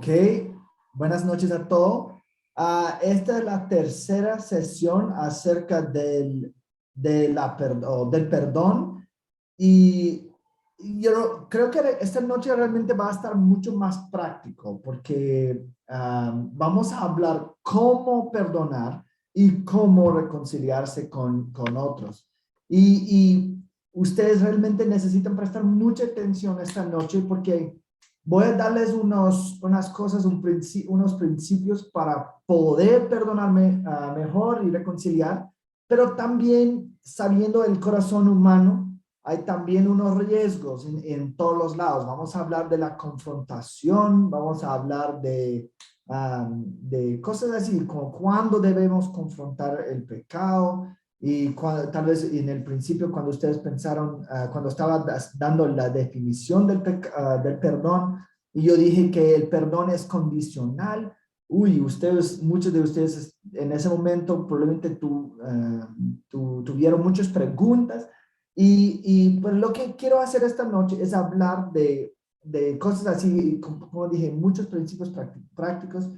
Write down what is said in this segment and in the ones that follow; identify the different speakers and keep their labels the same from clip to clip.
Speaker 1: Ok, buenas noches a todos. Esta es la tercera sesión acerca del perdón y yo creo que esta noche realmente va a estar mucho más práctico porque vamos a hablar cómo perdonar y cómo reconciliarse con otros. Y ustedes realmente necesitan prestar mucha atención esta noche porque voy a darles unas cosas, unos principios para poder perdonarme mejor y reconciliar, pero también sabiendo el corazón humano, hay también unos riesgos en todos los lados. Vamos a hablar de la confrontación, vamos a hablar de cosas así, como cuándo debemos confrontar el pecado, y tal vez en el principio, cuando ustedes pensaron, cuando estaba dando la definición del perdón, y yo dije que el perdón es condicional. Uy, muchos de ustedes en ese momento probablemente tuvieron muchas preguntas. Y pues lo que quiero hacer esta noche es hablar de cosas así, como dije, muchos principios prácticos,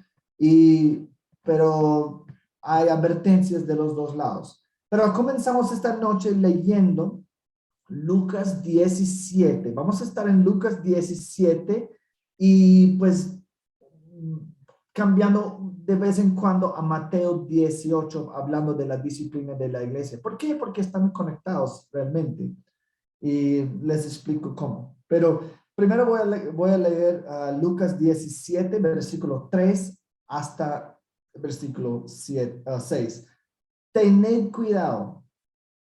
Speaker 1: pero hay advertencias de los dos lados. Pero comenzamos esta noche leyendo Lucas 17. Vamos a estar en Lucas 17 y pues cambiando de vez en cuando a Mateo 18, hablando de la disciplina de la iglesia. ¿Por qué? Porque están conectados realmente. Y les explico cómo. Pero primero voy a leer Lucas 17, versículo 3 hasta versículo 6. Tened cuidado.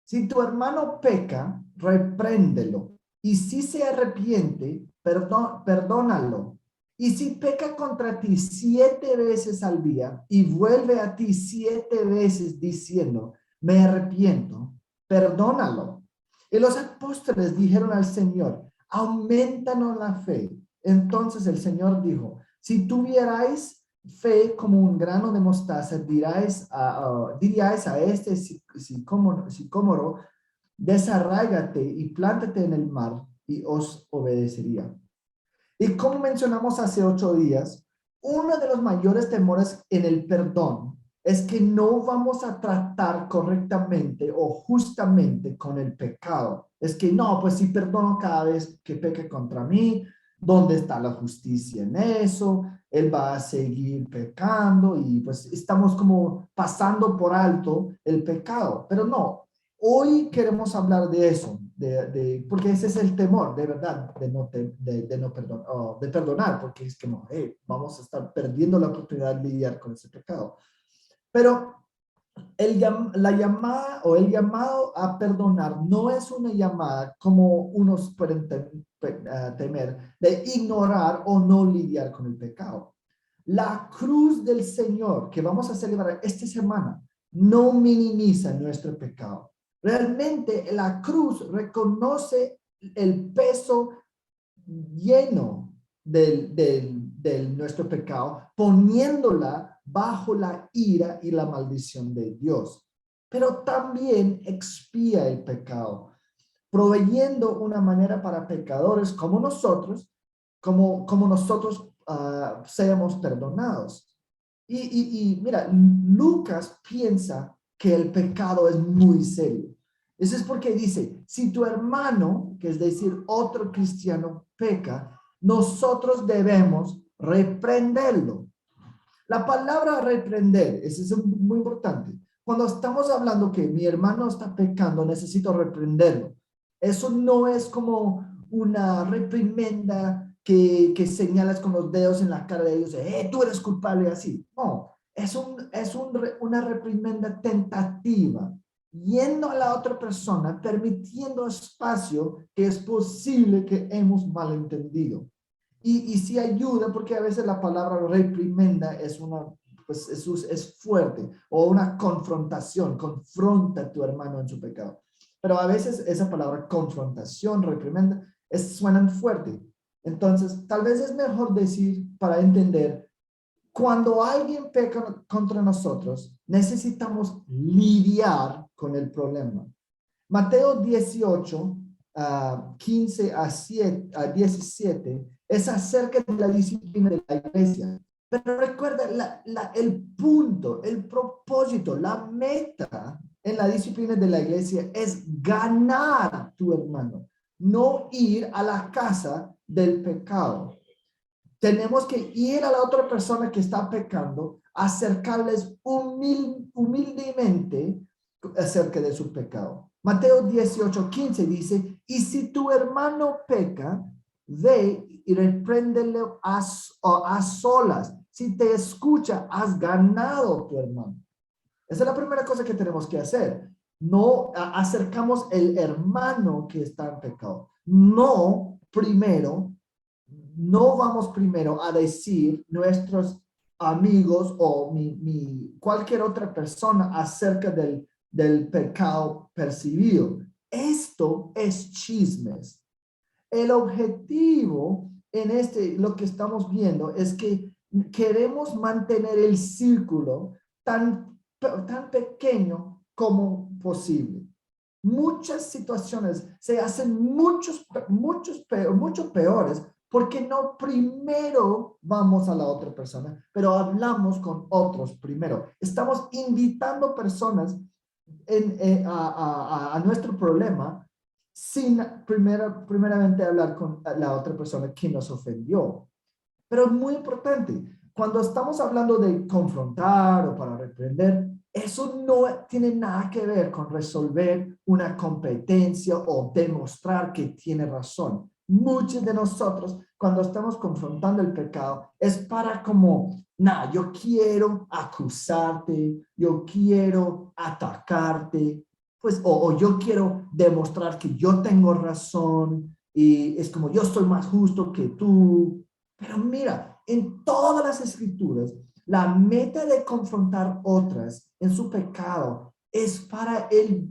Speaker 1: Si tu hermano peca, repréndelo. Y si se arrepiente, perdónalo. Y si peca contra ti 7 veces al día y vuelve a ti 7 veces diciendo, me arrepiento, perdónalo. Y los apóstoles dijeron al Señor, aumentanos la fe. Entonces el Señor dijo, si tuvierais fe como un grano de mostaza, diríais a este sicómoro, desarráigate y plántate en el mar, y os obedecería. Y como mencionamos hace 8 días, uno de los mayores temores en el perdón es que no vamos a tratar correctamente o justamente con el pecado. Es que no, pues si perdono cada vez que peque contra mí, ¿dónde está la justicia en eso? Él va a seguir pecando y pues estamos como pasando por alto el pecado. Pero no, hoy queremos hablar de eso, porque ese es el temor, de verdad, de perdonar, porque es que no, vamos a estar perdiendo la oportunidad de lidiar con ese pecado. Pero la llamada o el llamado a perdonar no es una llamada como unos pueden temer, de ignorar o no lidiar con el pecado. La cruz del Señor que vamos a celebrar esta semana no minimiza nuestro pecado. Realmente la cruz reconoce el peso lleno de nuestro pecado, poniéndola bajo la ira y la maldición de Dios. Pero también expía el pecado, proveyendo una manera para pecadores como nosotros, seamos perdonados. Y mira, Lucas piensa que el pecado es muy serio. Eso es porque dice, si tu hermano, que es decir, otro cristiano, peca, nosotros debemos reprenderlo. La palabra reprender, eso es muy importante. Cuando estamos hablando que mi hermano está pecando, necesito reprenderlo. Eso no es como una reprimenda que señalas con los dedos en la cara de ellos, tú eres culpable así. No, una reprimenda tentativa, yendo a la otra persona, permitiendo espacio que es posible que hemos malentendido. Y sí ayuda porque a veces la palabra reprimenda es fuerte, o una confrontación, confronta a tu hermano en su pecado. Pero a veces esa palabra confrontación, reprimenda, suenan fuerte. Entonces, tal vez es mejor decir para entender, cuando alguien peca contra nosotros, necesitamos lidiar con el problema. Mateo 18 15 a 17 es acerca de la disciplina de la iglesia. Pero recuerda, el punto, el propósito, la meta en la disciplina de la iglesia es ganar a tu hermano, no ir a la casa del pecado. Tenemos que ir a la otra persona que está pecando, acercarles humildemente acerca de su pecado. Mateo 18:15 dice, y si tu hermano peca, ve y repréndele a solas. Si te escucha, has ganado a tu hermano. Esa es la primera cosa que tenemos que hacer. No acercamos el hermano que está en pecado. No vamos primero a decir nuestros amigos o cualquier otra persona acerca del pecado percibido. Esto es chismes. El objetivo lo que estamos viendo es que queremos mantener el círculo tan pequeño como posible. Muchas situaciones se hacen mucho peores porque no primero vamos a la otra persona, pero hablamos con otros primero. Estamos invitando personas a nuestro problema sin primeramente hablar con la otra persona que nos ofendió. Pero es muy importante, cuando estamos hablando de confrontar o para reprender, eso no tiene nada que ver con resolver una competencia o demostrar que tiene razón. Muchos de nosotros, cuando estamos confrontando el pecado, es para como, yo quiero acusarte, yo quiero atacarte, pues, o yo quiero demostrar que yo tengo razón y es como yo soy más justo que tú. Pero mira, en todas las escrituras, la meta de confrontar otras en su pecado es para el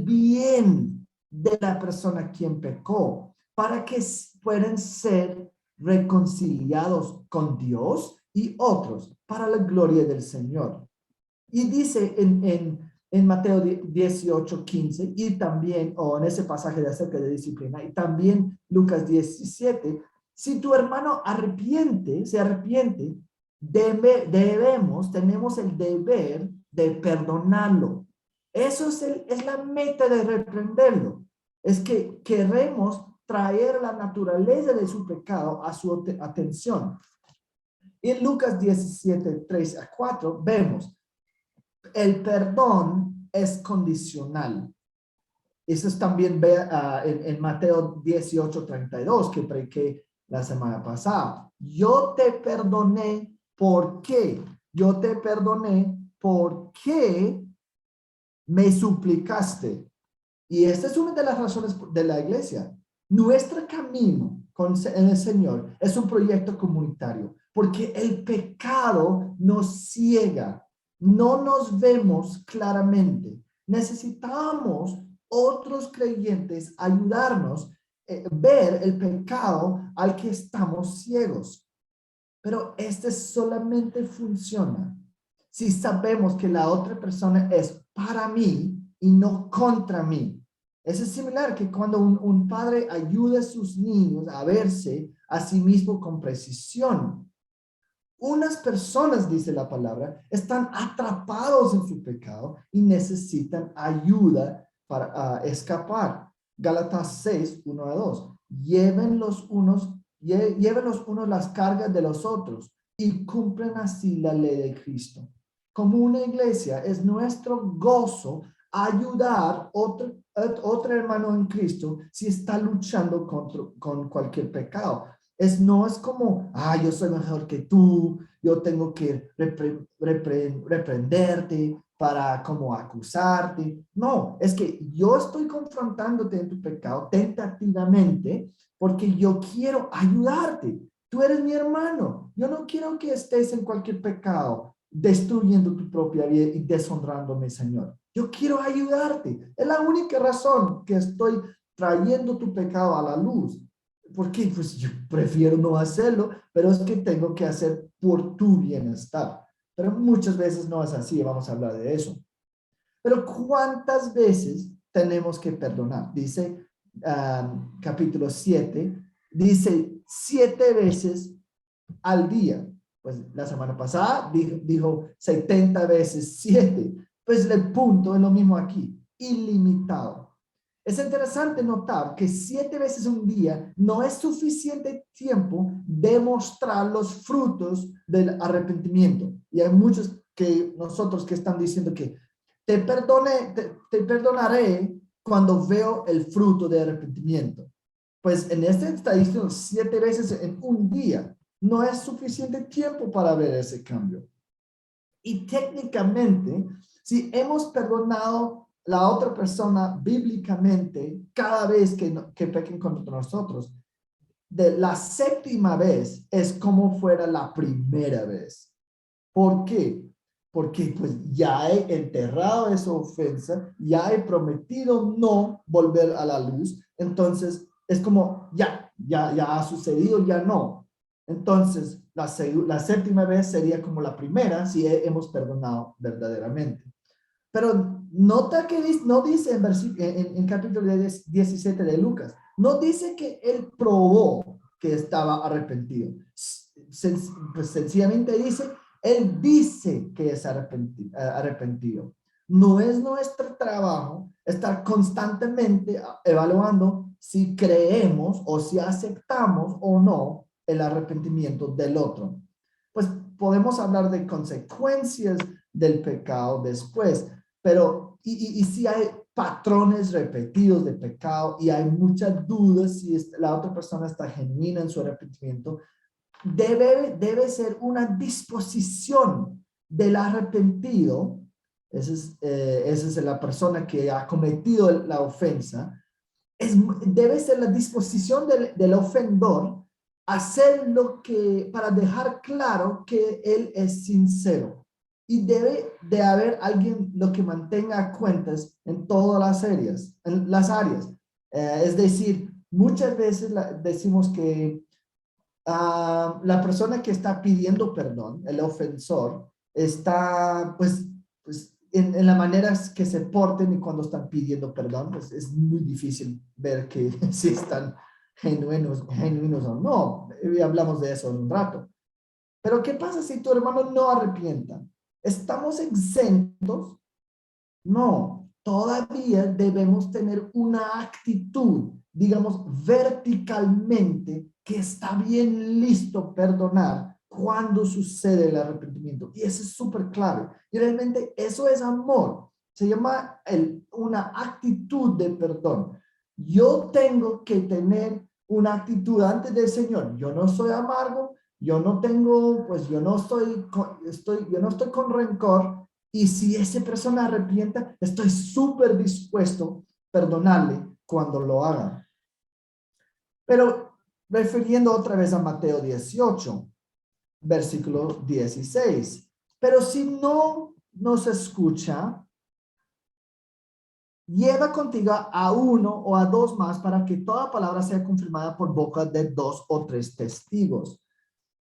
Speaker 1: bien de la persona quien pecó, para que puedan ser reconciliados con Dios y otros para la gloria del Señor. Y dice en Mateo 18:15 y también, o en ese pasaje de acerca de disciplina, y también Lucas 17, si tu hermano se arrepiente, tenemos el deber de perdonarlo. Eso es la meta de reprenderlo. Es que queremos traer la naturaleza de su pecado a su atención. En Lucas 17, 3 a 4, vemos, el perdón es condicional. Eso es también en Mateo 18:32 que prediqué la semana pasada. Yo te perdoné, ¿por qué? Yo te perdoné porque me suplicaste. Y esta es una de las razones de la iglesia. Nuestro camino en el Señor es un proyecto comunitario, porque el pecado nos ciega, no nos vemos claramente. Necesitamos otros creyentes ayudarnos a ver el pecado al que estamos ciegos. Pero este solamente funciona si sabemos que la otra persona es para mí y no contra mí. Eso es similar que cuando un padre ayuda a sus niños a verse a sí mismo con precisión. Unas personas, dice la palabra, están atrapados en su pecado y necesitan ayuda para escapar. Gálatas 6, 1 a 2. Lleven los unos las cargas de los otros y cumplen así la ley de Cristo. Como una iglesia, es nuestro gozo ayudar otro hermano en Cristo si está luchando con cualquier pecado. No es como, yo soy mejor que tú, yo tengo que reprenderte para como acusarte. No, es que yo estoy confrontándote en tu pecado tentativamente porque yo quiero ayudarte. Tú eres mi hermano. Yo no quiero que estés en cualquier pecado, destruyendo tu propia vida y deshonrándome, Señor. Yo quiero ayudarte. Es la única razón que estoy trayendo tu pecado a la luz. Porque pues yo prefiero no hacerlo, pero es que tengo que hacer por tu bienestar. Pero muchas veces no es así, vamos a hablar de eso. Pero ¿cuántas veces tenemos que perdonar? Dice capítulo 7, dice 7 veces al día. Pues la semana pasada dijo 70 veces 7. Pues el punto es lo mismo aquí, ilimitado. Es interesante notar que 7 veces un día no es suficiente tiempo de mostrar los frutos del arrepentimiento. Y hay muchos que nosotros que están diciendo que te perdonaré cuando veo el fruto de arrepentimiento. Pues en este está diciendo 7 veces en un día. No es suficiente tiempo para ver ese cambio. Y técnicamente, si hemos perdonado la otra persona bíblicamente cada vez que pequen contra nosotros, de la séptima vez es como fuera la primera vez. ¿Por qué? Porque pues ya he enterrado esa ofensa, ya he prometido no volver a la luz, entonces es como ya ha sucedido, ya no. Entonces la séptima vez sería como la primera si hemos perdonado verdaderamente. Pero nota que no dice en capítulo 17 de Lucas, no dice que él probó que estaba arrepentido. Pues sencillamente dice, él dice que es arrepentido. No es nuestro trabajo estar constantemente evaluando si creemos o si aceptamos o no el arrepentimiento del otro. Pues podemos hablar de consecuencias del pecado después, pero, y si hay patrones repetidos de pecado y hay muchas dudas si la otra persona está genuina en su arrepentimiento, debe ser una disposición del arrepentido, esa es la persona que ha cometido la ofensa, debe ser la disposición del ofensor hacer lo que, para dejar claro que él es sincero. Y debe de haber alguien lo que mantenga cuentas en todas las áreas. Es decir, muchas veces decimos que la persona que está pidiendo perdón, el ofensor, está pues en la manera que se porten y cuando están pidiendo perdón, pues es muy difícil ver que si están genuinos o no. Y hablamos de eso en un rato. Pero ¿qué pasa si tu hermano no arrepienta? ¿Estamos exentos? No, todavía debemos tener una actitud, digamos, verticalmente, que está bien listo perdonar cuando sucede el arrepentimiento. Y eso es súper clave. Y realmente eso es amor. Se llama una actitud de perdón. Yo tengo que tener una actitud antes del Señor. Yo no soy amargo, yo no tengo, pues yo no yo no estoy con rencor. Y si esa persona arrepienta, estoy súper dispuesto a perdonarle cuando lo haga. Pero refiriendo otra vez a Mateo 18, versículo 16. Pero si no nos escucha, lleva contigo a uno o a dos más para que toda palabra sea confirmada por boca de 2 o 3 testigos.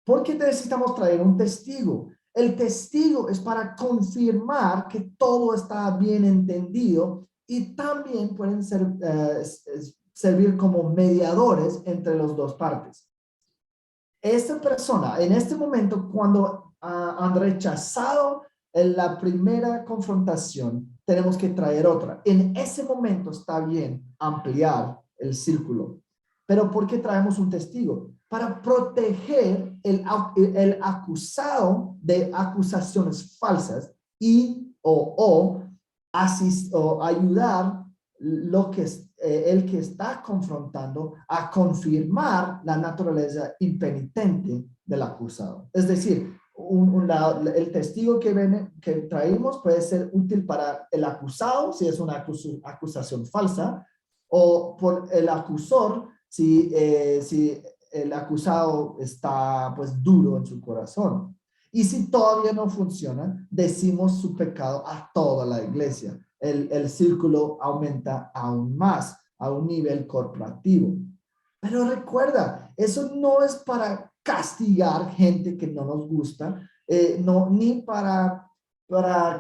Speaker 1: ¿Por qué necesitamos traer un testigo? El testigo es para confirmar que todo está bien entendido y también pueden servir como mediadores entre las dos partes. Esta persona, en este momento, cuando han rechazado en la primera confrontación, tenemos que traer otra. En ese momento está bien ampliar el círculo. Pero ¿por qué traemos un testigo? Para proteger el acusado de acusaciones falsas y o ayudar lo que el que está confrontando a confirmar la naturaleza impenitente del acusado. Es decir, el testigo que traemos puede ser útil para el acusado si es una acusación falsa o por el acusor si el acusado está pues duro en su corazón. Y si todavía no funciona, decimos su pecado a toda la iglesia. El círculo aumenta aún más a un nivel corporativo. Pero recuerda, eso no es para castigar gente que no nos gusta, no, ni para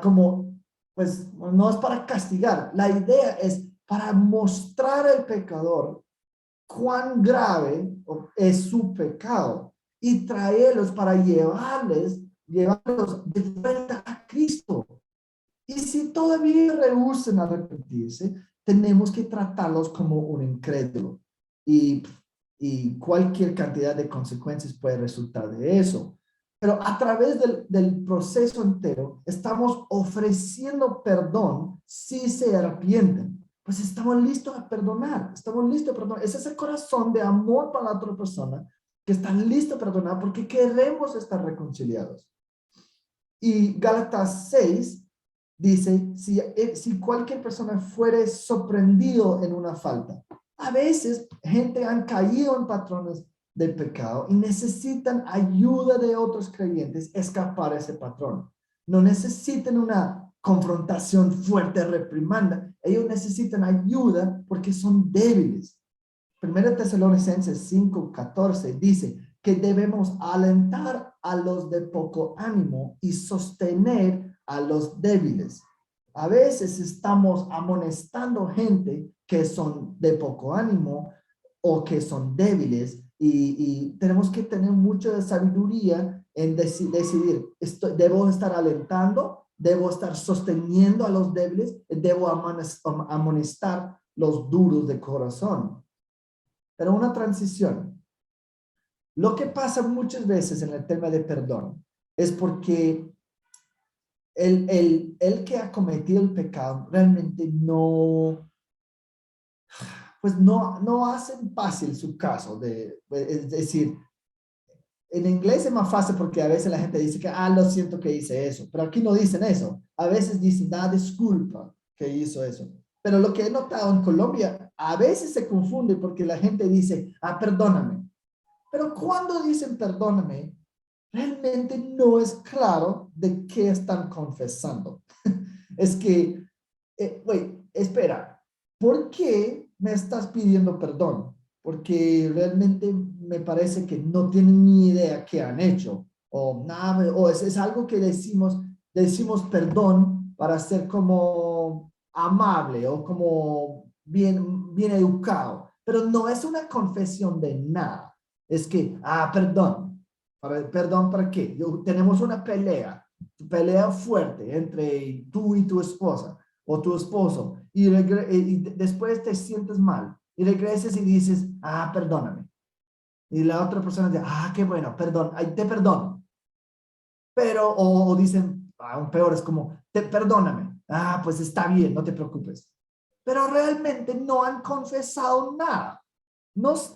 Speaker 1: como, pues no es para castigar. La idea es para mostrar al pecador cuán grave es su pecado y traerlos para llevarlos de vuelta a Cristo. Y si todavía rehúsan arrepentirse, tenemos que tratarlos como un incrédulo. Y, y cualquier cantidad de consecuencias puede resultar de eso. Pero a través del proceso entero, estamos ofreciendo perdón si se arrepienten. Pues estamos listos a perdonar, estamos listos a perdonar. Es ese corazón de amor para la otra persona que está listo a perdonar porque queremos estar reconciliados. Y Gálatas 6 dice, si cualquier persona fuere sorprendido en una falta, a veces gente han caído en patrones de pecado y necesitan ayuda de otros creyentes escapar a ese patrón. No necesitan una confrontación fuerte, reprimanda. Ellos necesitan ayuda porque son débiles. Primera Tesalonicenses 5:14 dice que debemos alentar a los de poco ánimo y sostener a los débiles. A veces estamos amonestando gente que son de poco ánimo o que son débiles y tenemos que tener mucha sabiduría en decidir, ¿debo estar alentando? ¿Debo estar sosteniendo a los débiles? ¿Debo amonestar los duros de corazón? Pero una transición. Lo que pasa muchas veces en el tema de perdón es porque el que ha cometido el pecado realmente no hacen fácil su caso. Es decir, en inglés es más fácil porque a veces la gente dice que, lo siento que hice eso, pero aquí no dicen eso. A veces dicen, disculpa que hizo eso. Pero lo que he notado en Colombia, a veces se confunde porque la gente dice, perdóname. Pero cuando dicen perdóname, realmente no es claro de qué están confesando. Es que, espera, ¿por qué me estás pidiendo perdón? Porque realmente me parece que no tienen ni idea qué han hecho. O nada, o es algo que decimos perdón para ser como amable o como bien educado. Pero no es una confesión de nada. Es que, perdón. ¿Perdón para qué? Tenemos una pelea fuerte entre tú y tu esposa o tu esposo y después te sientes mal y regresas y dices, perdóname. Y la otra persona dice, qué bueno, perdón, te perdono. Pero, o dicen, aún peor, es como, perdóname. Pues está bien, no te preocupes. Pero realmente no han confesado nada.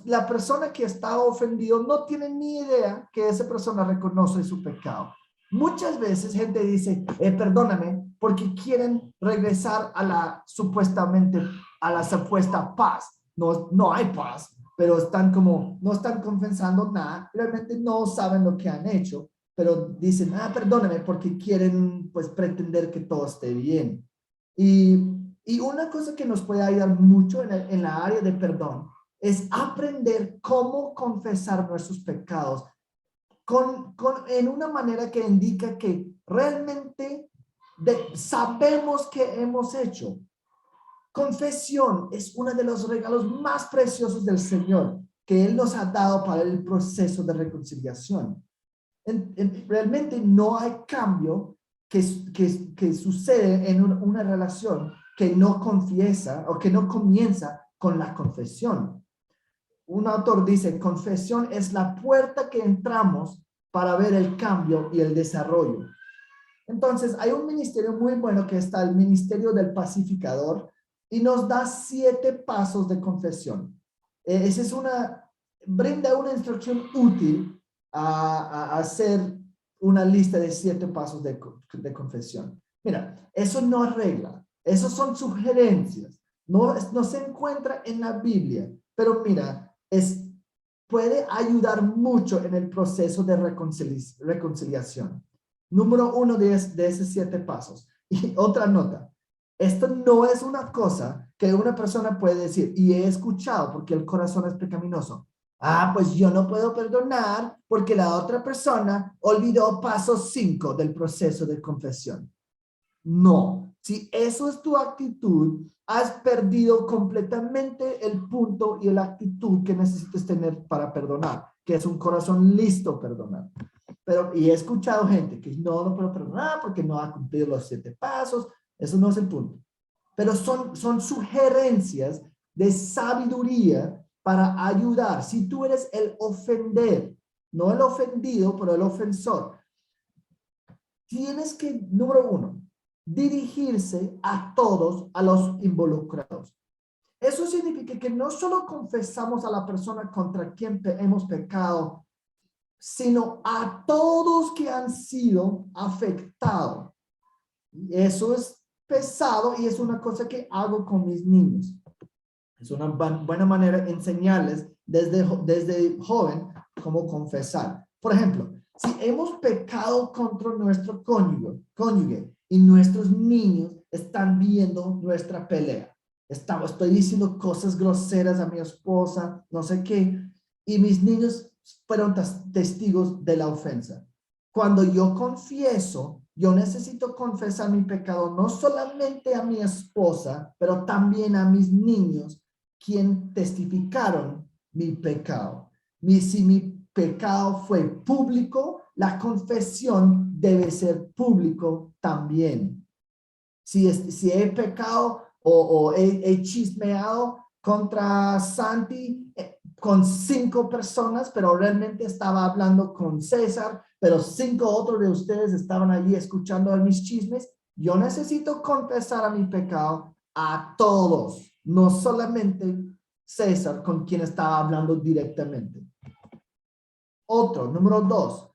Speaker 1: La persona que está ofendido no tiene ni idea que esa persona reconoce su pecado. Muchas veces gente dice, perdóname, porque quieren regresar a la supuesta paz. No hay paz, pero no están confesando nada, realmente no saben lo que han hecho, pero dicen, perdóname, porque quieren pues pretender que todo esté bien. Y una cosa que nos puede ayudar mucho en la área de perdón es aprender cómo confesar nuestros pecados en una manera que indica que realmente sabemos que hemos hecho. Confesión es uno de los regalos más preciosos del Señor que Él nos ha dado para el proceso de reconciliación. Realmente no hay cambio que sucede en una relación que no confiesa o que no comienza con la confesión. Un autor dice, confesión es la puerta que entramos para ver el cambio y el desarrollo. Entonces, hay un ministerio muy bueno que está el Ministerio del Pacificador y nos da 7 pasos de confesión. Brinda una instrucción útil a hacer una lista de 7 pasos de confesión. Mira, eso no arregla, esos son sugerencias, no se encuentra en la Biblia, pero mira, puede ayudar mucho en el proceso de reconciliación. Número 1 de esos 7 pasos. Y otra nota, esto no es una cosa que una persona puede decir, y he escuchado porque el corazón es pecaminoso. Pues yo no puedo perdonar porque la otra persona olvidó paso 5 del proceso de confesión. No. Si eso es tu actitud, has perdido completamente el punto y la actitud que necesitas tener para perdonar, que es un corazón listo a perdonar. Pero, y he escuchado gente que no puedo perdonar porque no ha cumplido los 7 pasos. Eso no es el punto. Pero son sugerencias de sabiduría para ayudar. Si tú eres el ofender, no el ofendido, pero el ofensor, tienes que, número uno, dirigirse a todos, a los involucrados. Eso significa que no solo confesamos a la persona contra quien hemos pecado, sino a todos que han sido afectados. Eso es pesado y es una cosa que hago con mis niños. Es una buena manera de enseñarles desde joven cómo confesar. Por ejemplo, si hemos pecado contra nuestro cónyuge y nuestros niños están viendo nuestra pelea. Estoy diciendo cosas groseras a mi esposa, no sé qué, y mis niños fueron testigos de la ofensa. Cuando yo confieso, yo necesito confesar mi pecado no solamente a mi esposa, pero también a mis niños, quien testificaron mi pecado. Si mi pecado fue público, la confesión debe ser público también. Si he pecado o he chismeado contra Santi con 5 personas, pero realmente estaba hablando con César, pero 5 otros de ustedes estaban allí escuchando mis chismes, yo necesito confesar a mi pecado a todos, no solamente César con quien estaba hablando directamente. Número 2,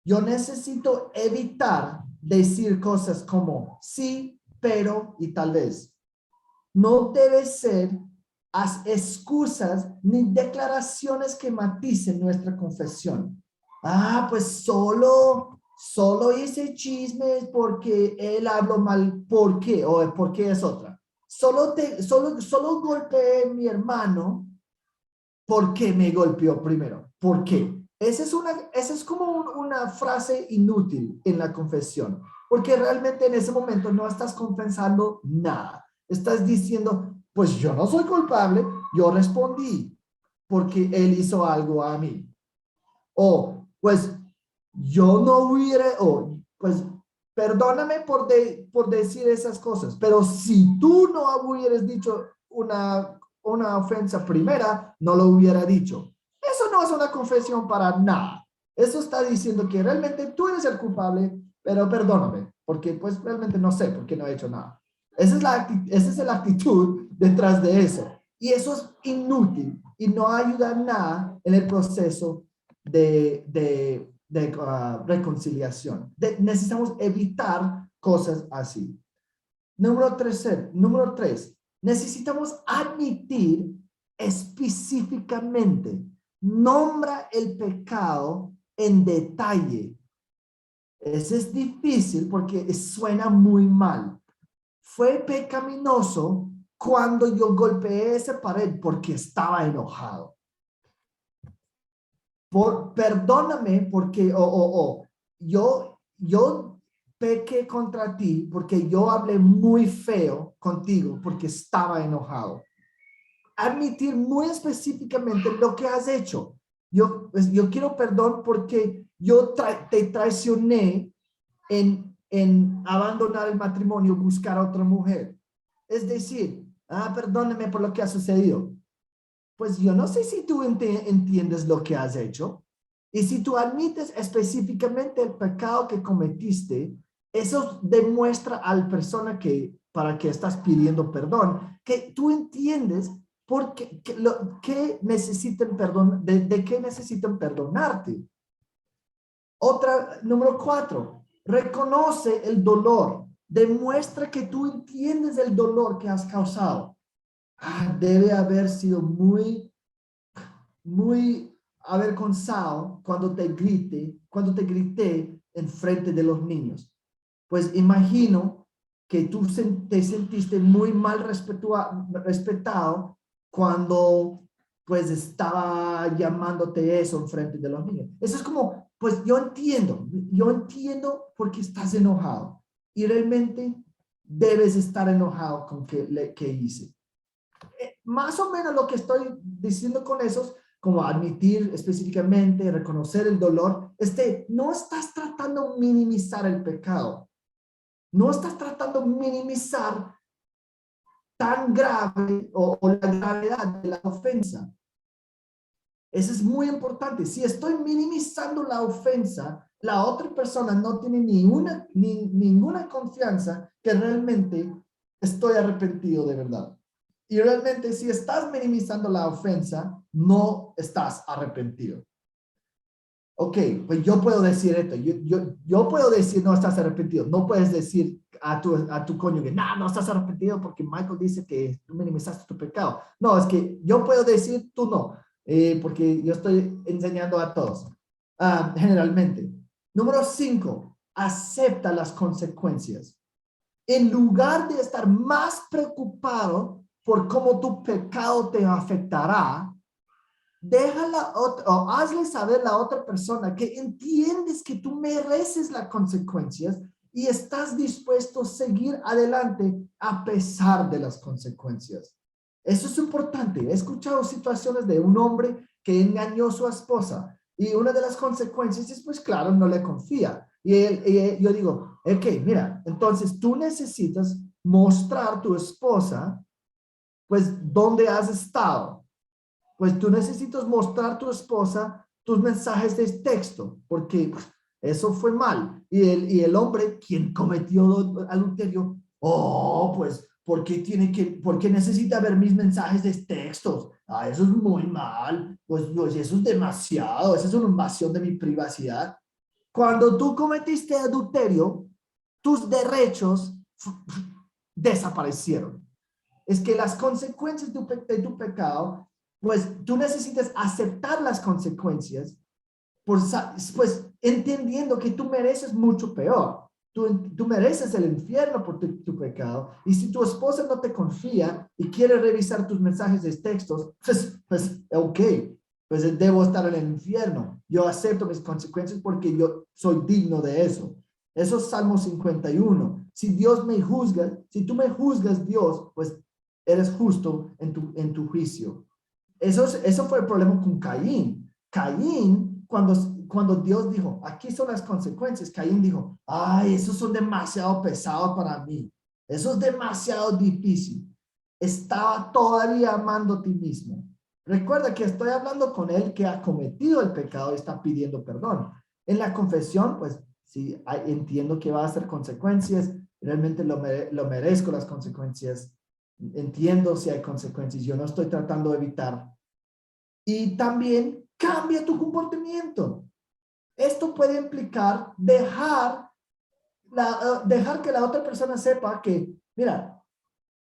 Speaker 1: yo necesito evitar decir cosas como sí, pero y tal vez. No debe ser excusas ni declaraciones que maticen nuestra confesión. Pues solo hice chismes porque él habló mal. ¿Por qué? O ¿por qué es otra? Solo golpeé a mi hermano porque me golpeó primero. ¿Por qué? Esa es como una frase inútil en la confesión, porque realmente en ese momento no estás confesando nada. Estás diciendo, pues yo no soy culpable, yo respondí porque él hizo algo a mí. O, pues yo no hubiera, o, pues perdóname por decir esas cosas, pero si tú no hubieras dicho una ofensa primera, no lo hubiera dicho. Eso no es una confesión para nada. Eso está diciendo que realmente tú eres el culpable, pero perdóname, porque pues realmente no sé por qué no he hecho nada. Esa es la actitud detrás de eso. Y eso es inútil y no ayuda nada en el proceso de reconciliación. Necesitamos evitar cosas así. Número 3, necesitamos admitir específicamente, nombra el pecado en detalle. Eso es difícil porque suena muy mal. Fue pecaminoso cuando yo golpeé esa pared porque estaba enojado. Perdóname porque yo pequé contra ti porque yo hablé muy feo contigo porque estaba enojado. Admitir muy específicamente lo que has hecho. Yo quiero perdón porque yo te traicioné en abandonar el matrimonio, buscar a otra mujer. Es decir, perdóname por lo que ha sucedido. Pues yo no sé si tú entiendes lo que has hecho. Y si tú admites específicamente el pecado que cometiste, eso demuestra a la persona para que estás pidiendo perdón, que tú entiendes por qué necesitan perdón, de qué necesitan perdonarte. Número 4, reconoce el dolor. Demuestra que tú entiendes el dolor que has causado. Debe haber sido muy avergonzado cuando te grité en frente de los niños. Pues imagino que tú te sentiste muy mal respetado cuando pues estaba llamándote eso en frente de los niños. Eso es como, pues yo entiendo por qué estás enojado. y realmente debes estar enojado con que hice. Más o menos lo que estoy diciendo con eso, como admitir específicamente, reconocer el dolor, no estás tratando de minimizar el pecado. No estás tratando de minimizar tan grave o la gravedad de la ofensa. Eso es muy importante. Si estoy minimizando la ofensa, la otra persona no tiene ninguna confianza que realmente estoy arrepentido de verdad. Y realmente si estás minimizando la ofensa, no estás arrepentido. Ok, pues yo puedo decir esto. Yo puedo decir no estás arrepentido. No puedes decir a tu cónyuge, no estás arrepentido porque Michael dice que tú minimizaste tu pecado. No, es que yo puedo decir tú no. Porque yo estoy enseñando a todos, generalmente. Número 5, acepta las consecuencias. En lugar de estar más preocupado por cómo tu pecado te afectará, déjala o hazle saber a la otra persona que entiendes que tú mereces las consecuencias y estás dispuesto a seguir adelante a pesar de las consecuencias. Eso es importante. He escuchado situaciones de un hombre que engañó a su esposa y una de las consecuencias es, pues claro, no le confía. Yo digo, ok, mira, entonces tú necesitas mostrar a tu esposa, pues, dónde has estado. Pues tú necesitas mostrar a tu esposa tus mensajes de texto, porque eso fue mal. Y el hombre, quien cometió adulterio, pues, ¿por qué necesita ver mis mensajes de textos? Eso es muy mal. Pues eso es demasiado. Esa es una invasión de mi privacidad. Cuando tú cometiste adulterio, tus derechos desaparecieron. Es que las consecuencias de tu pecado, pues tú necesitas aceptar las consecuencias, pues entendiendo que tú mereces mucho peor. Tú mereces el infierno por tu pecado. Y si tu esposa no te confía y quiere revisar tus mensajes de textos, pues ok, pues debo estar en el infierno. Yo acepto mis consecuencias porque yo soy digno de eso. Eso es Salmo 51. Si Dios me juzga, si tú me juzgas, Dios, pues eres justo en tu juicio. Eso fue el problema con Caín. Caín, cuando Dios dijo, aquí son las consecuencias, Caín dijo, esos son demasiado pesados para mí. Eso es demasiado difícil. Estaba todavía amando a ti mismo. Recuerda que estoy hablando con él que ha cometido el pecado y está pidiendo perdón. En la confesión, pues sí, entiendo que va a ser consecuencias. Realmente lo merezco las consecuencias. Entiendo si hay consecuencias. Yo no estoy tratando de evitar. Y también cambia tu comportamiento. Esto puede implicar dejar que la otra persona sepa que, mira,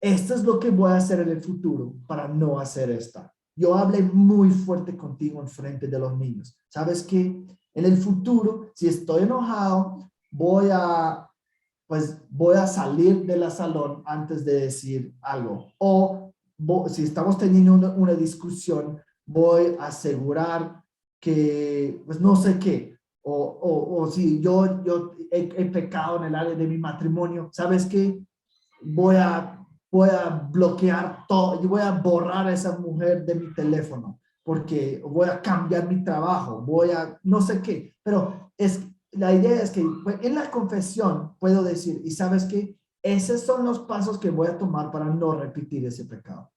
Speaker 1: esto es lo que voy a hacer en el futuro para no hacer esta. Yo hablé muy fuerte contigo en frente de los niños. ¿Sabes qué? En el futuro, si estoy enojado, voy a salir de la salón antes de decir algo. O si estamos teniendo una discusión, voy a asegurar que, pues no sé qué. O si yo he pecado en el área de mi matrimonio, ¿sabes qué? Voy a bloquear todo, yo voy a borrar a esa mujer de mi teléfono, porque voy a cambiar mi trabajo, no sé qué, pero la idea es que pues, en la confesión puedo decir, y sabes qué, esos son los pasos que voy a tomar para no repetir ese pecado.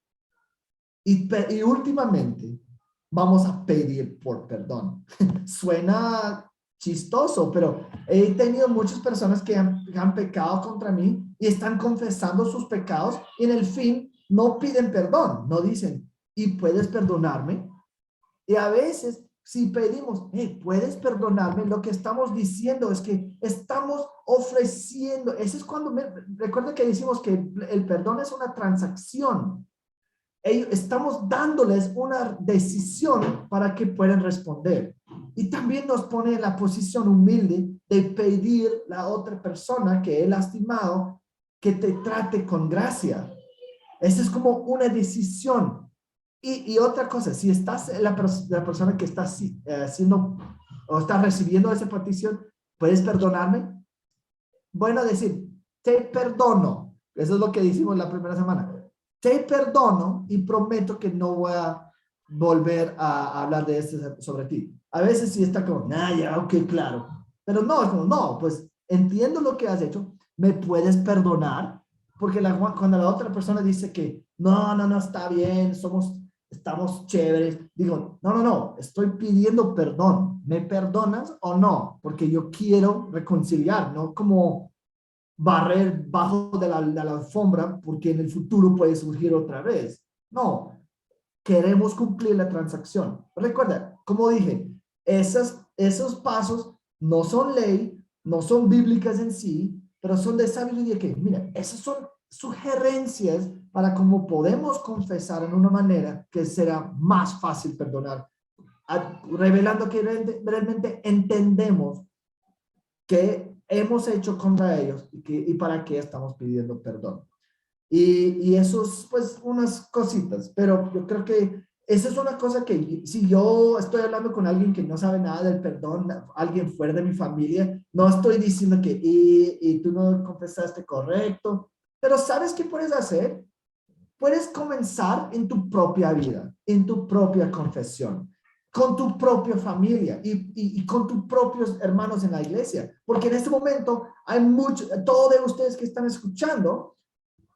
Speaker 1: Y últimamente vamos a pedir por perdón. Suena chistoso, pero he tenido muchas personas que han pecado contra mí y están confesando sus pecados y en el fin no piden perdón, no dicen, ¿y puedes perdonarme? Y a veces, si pedimos, ¿puedes perdonarme? Lo que estamos diciendo es que estamos ofreciendo, eso es cuando, recuerda que decimos que el perdón es una transacción. Estamos dándoles una decisión para que puedan responder. Y también nos pone en la posición humilde de pedir a la otra persona que he lastimado que te trate con gracia. Esa es como una decisión. Y otra cosa, si estás la persona que está haciendo o está recibiendo esa petición, ¿puedes perdonarme? Bueno, decir, te perdono. Eso es lo que hicimos la primera semana. Te perdono y prometo que no voy a volver a hablar de esto sobre ti. A veces sí está como, nah, ya, ok, claro. Pero no, es como, no, pues entiendo lo que has hecho, me puedes perdonar, porque cuando la otra persona dice que no, no, no, está bien, estamos chéveres, digo, no, no, no, estoy pidiendo perdón, ¿me perdonas o no? Porque yo quiero reconciliar, no como barrer bajo de la alfombra porque en el futuro puede surgir otra vez. No, queremos cumplir la transacción. Recuerda, como dije, esos pasos no son ley, no son bíblicas en sí, pero son de sabiduría que, mira, esas son sugerencias para cómo podemos confesar en una manera que será más fácil perdonar, revelando que realmente entendemos qué hemos hecho contra ellos y para qué estamos pidiendo perdón. Y eso es pues unas cositas, pero yo creo que esa es una cosa que si yo estoy hablando con alguien que no sabe nada del perdón, alguien fuera de mi familia, no estoy diciendo que y tú no confesaste correcto, pero ¿sabes qué puedes hacer? Puedes comenzar en tu propia vida, en tu propia confesión, con tu propia familia y con tus propios hermanos en la iglesia, porque en este momento hay muchos, todos de ustedes que están escuchando,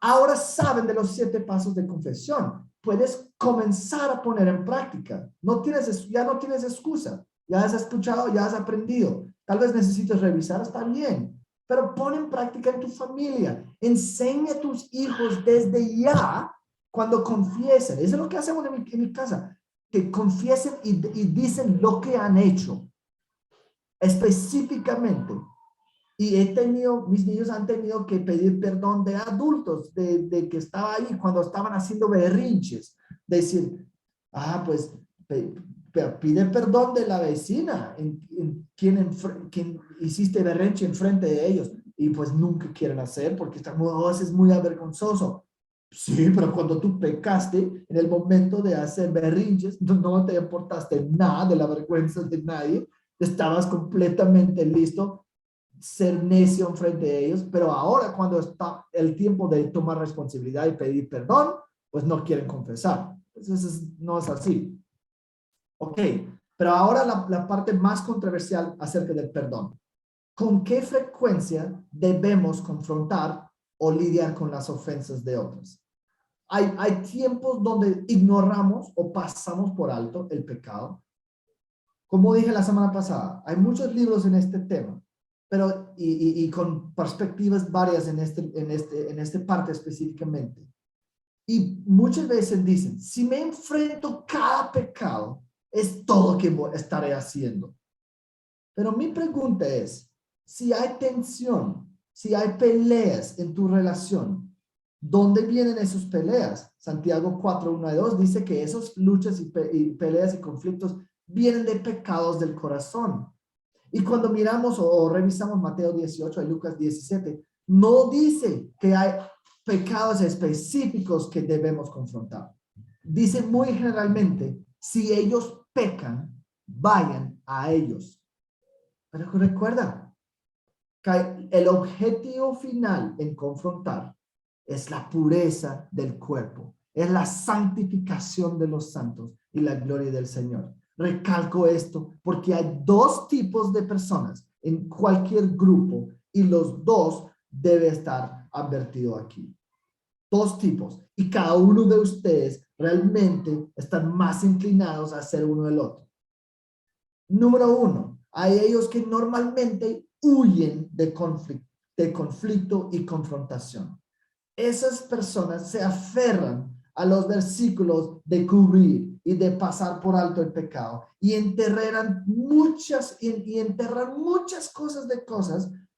Speaker 1: ahora saben de los 7 pasos de confesión. Puedes comenzar a poner en práctica. Ya no tienes excusa. Ya has escuchado, ya has aprendido. Tal vez necesites revisar, está bien. Pero pon en práctica en tu familia. Enseña a tus hijos desde ya cuando confiesen. Eso es lo que hacemos en mi casa. Que confiesen y dicen lo que han hecho. Específicamente. Y mis niños han tenido que pedir perdón de adultos, de que estaba ahí cuando estaban haciendo berrinches. Decir, pues pide perdón de la vecina, quien hiciste berrinche enfrente de ellos. Y pues nunca quieren hacer porque es muy avergonzoso. Sí, pero cuando tú pecaste en el momento de hacer berrinches, no te importaste nada de la vergüenza de nadie, estabas completamente listo ser necio en frente de ellos, pero ahora cuando está el tiempo de tomar responsabilidad y pedir perdón, pues no quieren confesar. Entonces no es así. Ok, pero ahora la parte más controversial acerca del perdón. ¿Con qué frecuencia debemos confrontar o lidiar con las ofensas de otros? Hay tiempos donde ignoramos o pasamos por alto el pecado. Como dije la semana pasada, hay muchos libros en este tema, pero y con perspectivas varias en este parte específicamente. Y muchas veces dicen, si me enfrento cada pecado, es todo que estaré haciendo. Pero mi pregunta es, si hay tensión, si hay peleas en tu relación, ¿dónde vienen esas peleas? Santiago 4, 1 y 2 dice que esas luchas y peleas y conflictos vienen de pecados del corazón. Y cuando miramos o revisamos Mateo 18 y Lucas 17, no dice que hay pecados específicos que debemos confrontar. Dice muy generalmente, si ellos pecan, vayan a ellos. Pero recuerda que el objetivo final en confrontar es la pureza del cuerpo, es la santificación de los santos y la gloria del Señor. Recalco esto porque hay 2 tipos de personas en cualquier grupo y los 2 debe estar advertido aquí. 2 tipos y cada uno de ustedes realmente están más inclinados a ser uno del otro. Número 1, hay ellos que normalmente huyen de conflicto y confrontación. Esas personas se aferran a los versículos de cubrir y de pasar por alto el pecado y enterran muchas cosas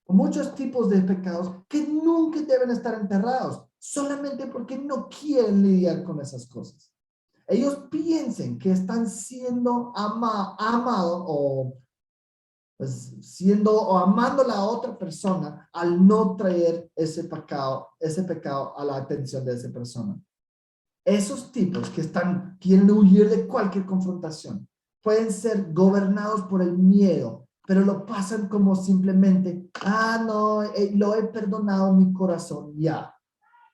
Speaker 1: muchos tipos de pecados que nunca deben estar enterrados, solamente porque no quieren lidiar con esas cosas. Ellos piensen que están siendo amados o pues siendo o amando a la otra persona al no traer ese pecado a la atención de esa persona. Esos tipos que quieren huir de cualquier confrontación pueden ser gobernados por el miedo pero lo pasan como simplemente, no, lo he perdonado en mi corazón, ya.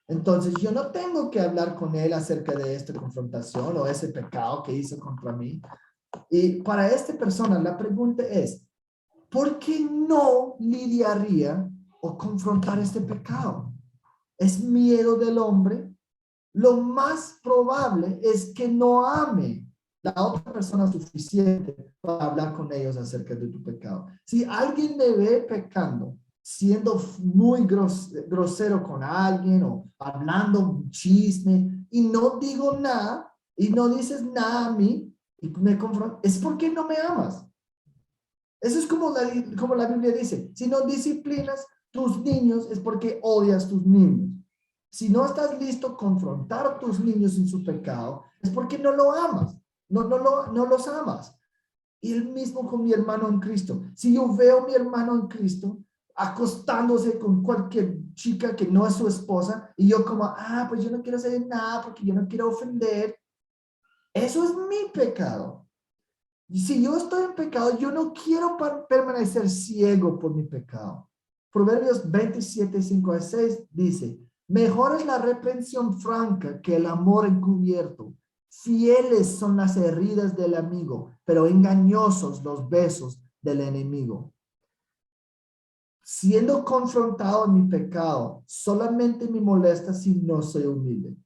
Speaker 1: Entonces yo no tengo que hablar con él acerca de esta confrontación o ese pecado que hizo contra mí. Y para esta persona la pregunta es, ¿por qué no lidiaría o confrontar este pecado? ¿Es miedo del hombre? Lo más probable es que no ame la otra persona suficiente para hablar con ellos acerca de tu pecado. Si alguien me ve pecando, siendo muy grosero con alguien o hablando un chisme y no digo nada y no dices nada a mí y me confrontas, es porque no me amas. Eso es como la Biblia dice, si no disciplinas tus niños es porque odias tus niños. Si no estás listo a confrontar a tus niños en su pecado, es porque no lo amas, no los amas. Y el mismo con mi hermano en Cristo. Si yo veo a mi hermano en Cristo acostándose con cualquier chica que no es su esposa y yo como, pues yo no quiero hacer nada porque yo no quiero ofender, eso es mi pecado. Y si yo estoy en pecado, yo no quiero permanecer ciego por mi pecado. Proverbios 27, 5 a 6 dice, mejor es la reprensión franca que el amor encubierto. Fieles son las heridas del amigo, pero engañosos los besos del enemigo. Siendo confrontado en mi pecado, solamente me molesta si no soy humilde.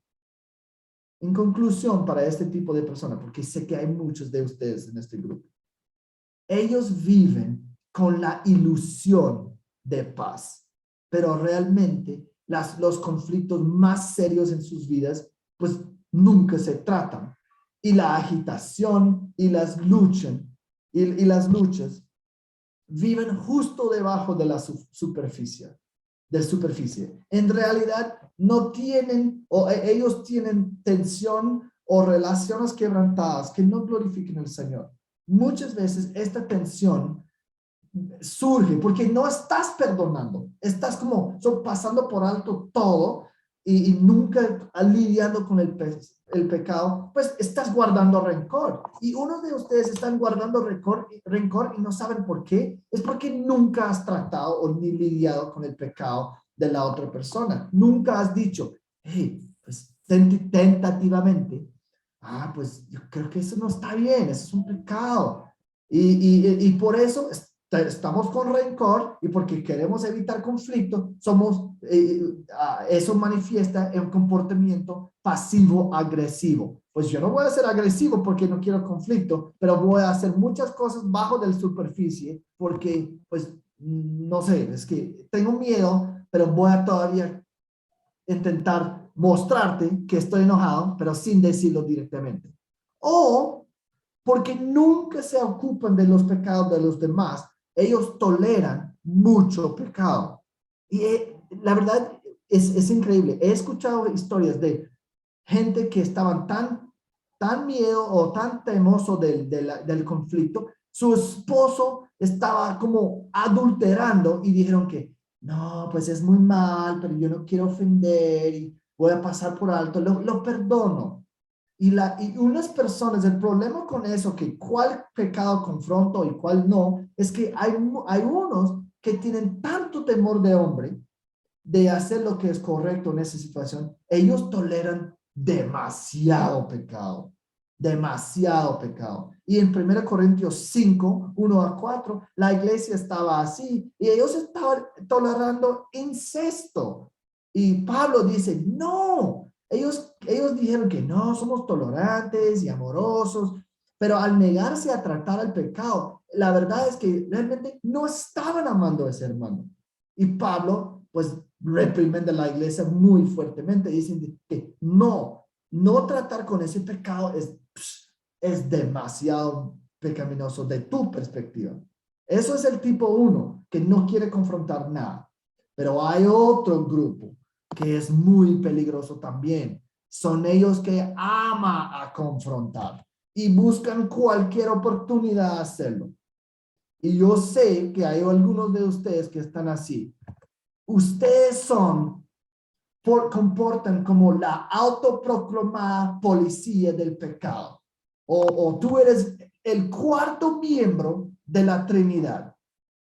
Speaker 1: En conclusión, para este tipo de personas, porque sé que hay muchos de ustedes en este grupo, ellos viven con la ilusión de paz, pero realmente los conflictos más serios en sus vidas, pues nunca se tratan. Y la agitación y las luchas viven justo debajo de la superficie. En realidad no tienen, ellos tienen tensión o relaciones quebrantadas que no glorifiquen al Señor. Muchas veces esta tensión surge porque no estás perdonando, estás como pasando por alto todo y nunca lidiando con el pecado, pues estás guardando rencor. Y uno de ustedes están guardando rencor y no saben por qué. Es porque nunca has tratado o ni lidiado con el pecado de la otra persona. Nunca has dicho, hey, pues tentativamente, pues yo creo que eso no está bien, eso es un pecado. Y por eso estamos con rencor y porque queremos evitar conflicto, eso manifiesta en un comportamiento pasivo-agresivo. Pues yo no voy a ser agresivo porque no quiero conflicto, pero voy a hacer muchas cosas bajo de la superficie porque, pues, no sé, es que tengo miedo, pero voy a todavía intentar mostrarte que estoy enojado, pero sin decirlo directamente. O porque nunca se ocupan de los pecados de los demás. Ellos toleran mucho pecado. Y la verdad es increíble. He escuchado historias de gente que estaban tan miedo o tan temoso del conflicto. Su esposo estaba como adulterando y dijeron que, no, pues es muy mal, pero yo no quiero ofender y voy a pasar por alto, lo perdono. Y unas personas, el problema con eso, que cuál pecado confronto y cuál no, es que hay unos que tienen tanto temor de hombre, de hacer lo que es correcto en esa situación, ellos toleran demasiado pecado. Y en 1 Corintios 5, 1 a 4, la iglesia estaba así y ellos estaban tolerando incesto. Y Pablo dice, no, ellos dijeron que no, somos tolerantes y amorosos, pero al negarse a tratar el pecado, la verdad es que realmente no estaban amando a ese hermano. Y Pablo, pues, reprimende a la iglesia muy fuertemente, dicen que no tratar con ese pecado es demasiado pecaminoso de tu perspectiva. Eso es el tipo 1, que no quiere confrontar nada. Pero hay otro grupo que es muy peligroso también. Son ellos que ama a confrontar y buscan cualquier oportunidad de hacerlo. Y yo sé que hay algunos de ustedes que están así. Ustedes comportan como la autoproclamada policía del pecado. O tú eres el cuarto miembro de la Trinidad.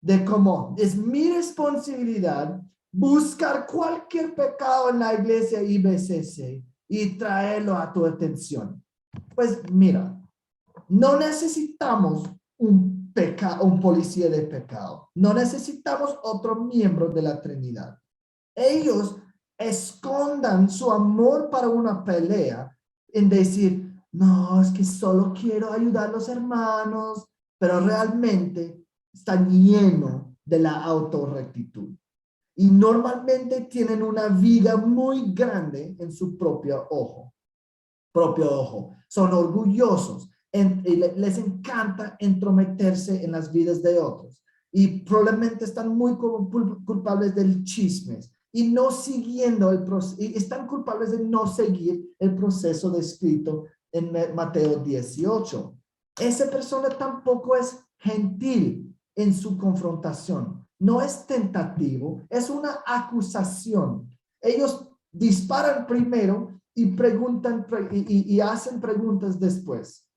Speaker 1: de cómo es mi responsabilidad buscar cualquier pecado en la iglesia IBCC y traerlo a tu atención. Pues mira, no necesitamos un policía de pecado. No necesitamos otro miembro de la Trinidad. Ellos escondan su amor para una pelea en decir, no, es que solo quiero ayudar a los hermanos, pero realmente están llenos de la autorrectitud. Y normalmente tienen una viga muy grande en su propio ojo. Son orgullosos y les encanta entrometerse en las vidas de otros. Y probablemente están muy culpables del chismes y no siguiendo el proceso, y están culpables de no seguir el proceso descrito en Mateo 18. Esa persona tampoco es gentil en su confrontación. No es tentativo, es una acusación. Ellos disparan primero y preguntan y hacen preguntas después.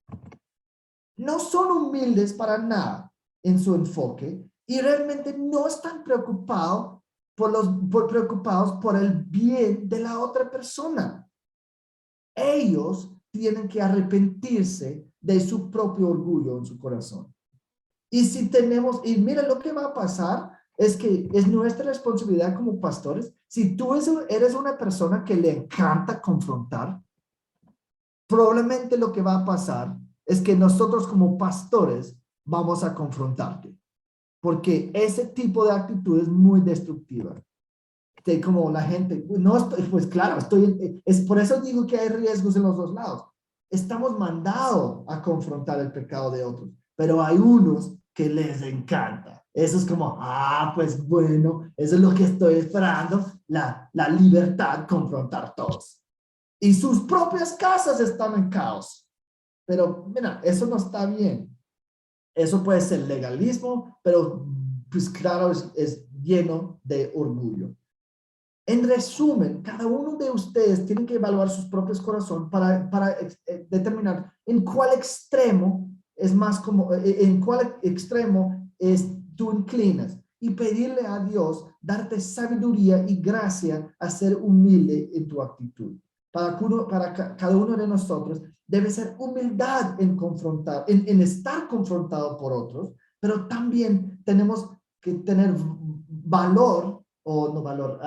Speaker 1: No son humildes para nada en su enfoque y realmente no están preocupados preocupados por el bien de la otra persona. Ellos tienen que arrepentirse de su propio orgullo en su corazón. Y si tenemos, y mira lo que va a pasar, es que es nuestra responsabilidad como pastores. Si tú eres una persona que le encanta confrontar, probablemente lo que va a pasar es que nosotros como pastores vamos a confrontarte. Porque ese tipo de actitud es muy destructiva. Como la gente, no estoy, pues claro, es por eso digo que hay riesgos en los dos lados. Estamos mandados a confrontar el pecado de otros, pero hay unos que les encanta. Eso es como, pues bueno, eso es lo que estoy esperando, la libertad, confrontar todos. Y sus propias casas están en caos. Pero mira, eso no está bien. Eso puede ser legalismo, pero pues claro, es lleno de orgullo. En resumen, cada uno de ustedes tiene que evaluar sus propios corazones para determinar en cuál extremo es más como, en cuál extremo tú inclinas y pedirle a Dios darte sabiduría y gracia a ser humilde en tu actitud. Para cada uno de nosotros debe ser humildad en confrontar, en estar confrontado por otros, pero también tenemos que tener valor o no valor,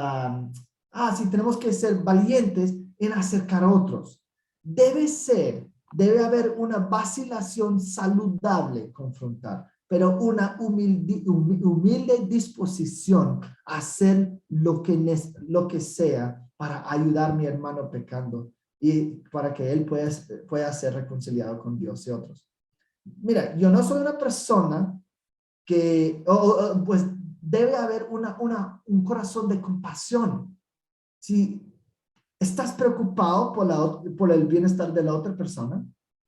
Speaker 1: sí, tenemos que ser valientes en acercar a otros. Debe haber una vacilación saludable confrontar, pero una humilde disposición a hacer lo que sea para ayudar a mi hermano pecando y para que él pueda ser reconciliado con Dios y otros. Mira, yo no soy una persona que, pues debe haber un corazón de compasión. Si estás preocupado por el bienestar de la otra persona,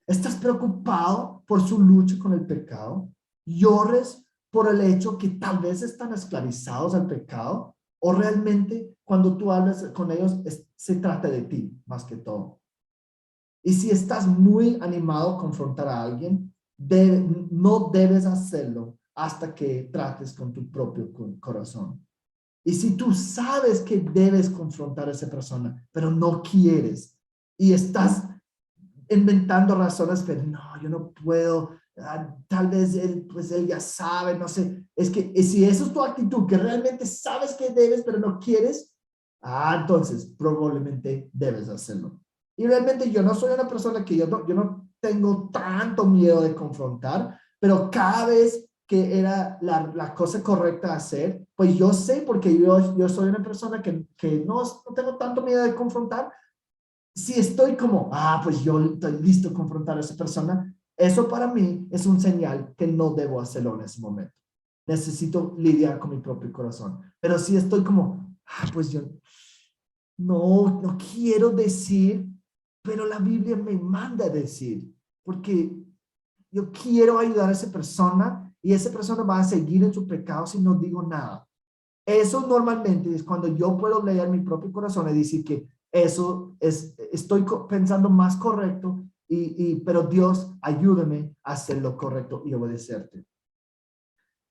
Speaker 1: estás preocupado por su lucha con el pecado, llores por el hecho que tal vez están esclavizados al pecado, o realmente cuando tú hablas con ellos se trata de ti más que todo. Y si estás muy animado a confrontar a alguien, no debes hacerlo hasta que trates con tu propio corazón. Y si tú sabes que debes confrontar a esa persona, pero no quieres y estás inventando razones, pero no, yo no puedo, tal vez él ya sabe, no sé, es que si eso es tu actitud, que realmente sabes que debes, pero no quieres, entonces probablemente debes hacerlo. Y realmente yo no soy una persona que yo no tengo tanto miedo de confrontar, pero cada vez que era la cosa correcta a hacer, pues yo sé, porque yo soy una persona que no tengo tanto miedo de confrontar. Si estoy como, pues yo estoy listo a confrontar a esa persona, eso para mí es un señal que no debo hacerlo en ese momento. Necesito lidiar con mi propio corazón. Pero si estoy como, pues yo no quiero decir, pero la Biblia me manda a decir, porque yo quiero ayudar a esa persona y esa persona va a seguir en su pecado si no digo nada. Eso normalmente es cuando yo puedo leer mi propio corazón y decir que estoy pensando más correcto, pero Dios, ayúdame a hacer lo correcto y obedecerte.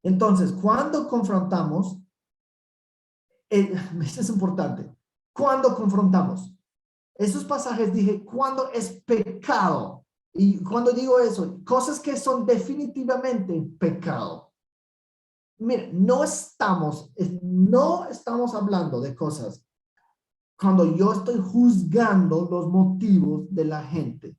Speaker 1: Entonces, cuando confrontamos, esto es importante, cuando confrontamos, esos pasajes dije, cuando es pecado, y cuando digo eso, cosas que son definitivamente pecado. Mira, no estamos hablando de cosas cuando yo estoy juzgando los motivos de la gente.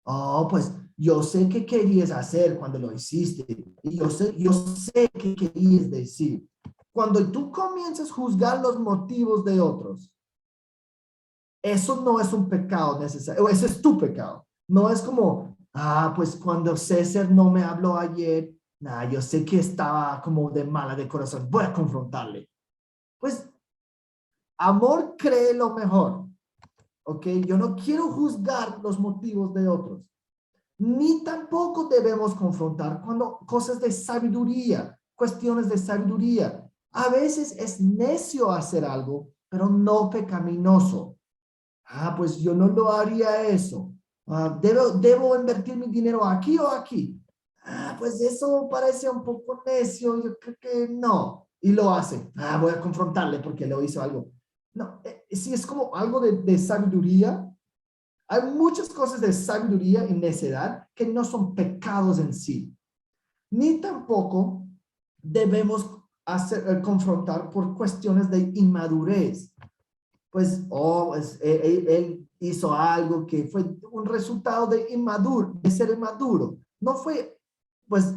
Speaker 1: Oh, pues yo sé qué querías hacer cuando lo hiciste. Y yo sé qué querías decir. Cuando tú comienzas a juzgar los motivos de otros, eso no es un pecado necesario. Ese es tu pecado. No es como, pues cuando César no me habló ayer, yo sé que estaba como de mala de corazón. Voy a confrontarle. Pues amor cree lo mejor. ¿Ok? Yo no quiero juzgar los motivos de otros. Ni tampoco debemos confrontar cuando cosas de sabiduría, cuestiones de sabiduría. A veces es necio hacer algo, pero no pecaminoso. Pues yo no lo haría eso. ¿Debo invertir mi dinero aquí o aquí? Pues eso parece un poco necio. Yo creo que no. Y lo hace. Voy a confrontarle porque lo hizo algo. No, si es como algo de sabiduría, hay muchas cosas de sabiduría y necedad que no son pecados en sí. Ni tampoco debemos confrontar por cuestiones de inmadurez. Pues, él hizo algo que fue un resultado de ser inmaduro. No fue, pues,